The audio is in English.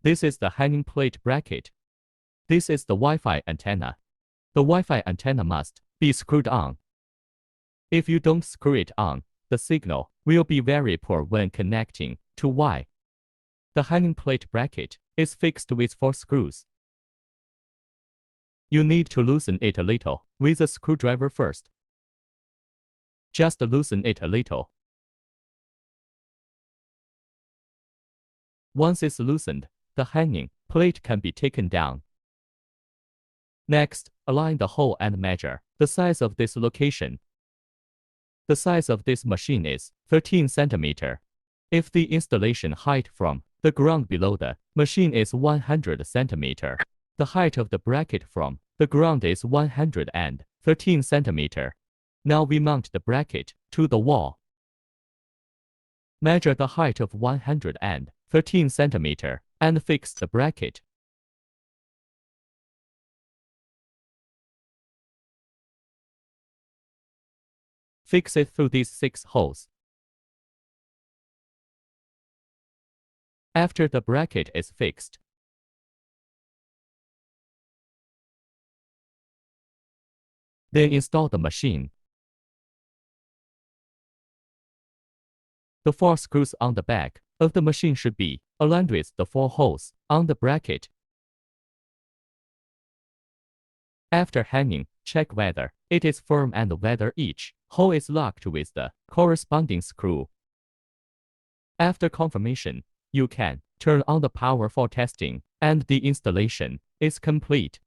This is the hanging plate bracket. This is the Wi-Fi antenna. The Wi-Fi antenna must be screwed on. If you don't screw it on, the signal will be very poor when connecting to Wi-Fi. The hanging plate bracket is fixed with 4 screws. You need to loosen it a little with a screwdriver first. Just loosen it a little. Once it's loosened, the hanging plate can be taken down. Next, align the hole and measure the size of this location. The size of this machine is 13 cm. If the installation height from the ground below the machine is 100 cm, the height of the bracket from the ground is 113 cm. Now we mount the bracket to the wall. Measure the height of 113 cm and fix the bracket. Fix it through these 6 holes. After the bracket is fixed, then install the machine. The 4 screws on the back of the machine should be aligned with the 4 holes on the bracket. After hanging, check whether it is firm and whether each hole is locked with the corresponding screw. After confirmation, you can turn on the power for testing, and the installation is complete.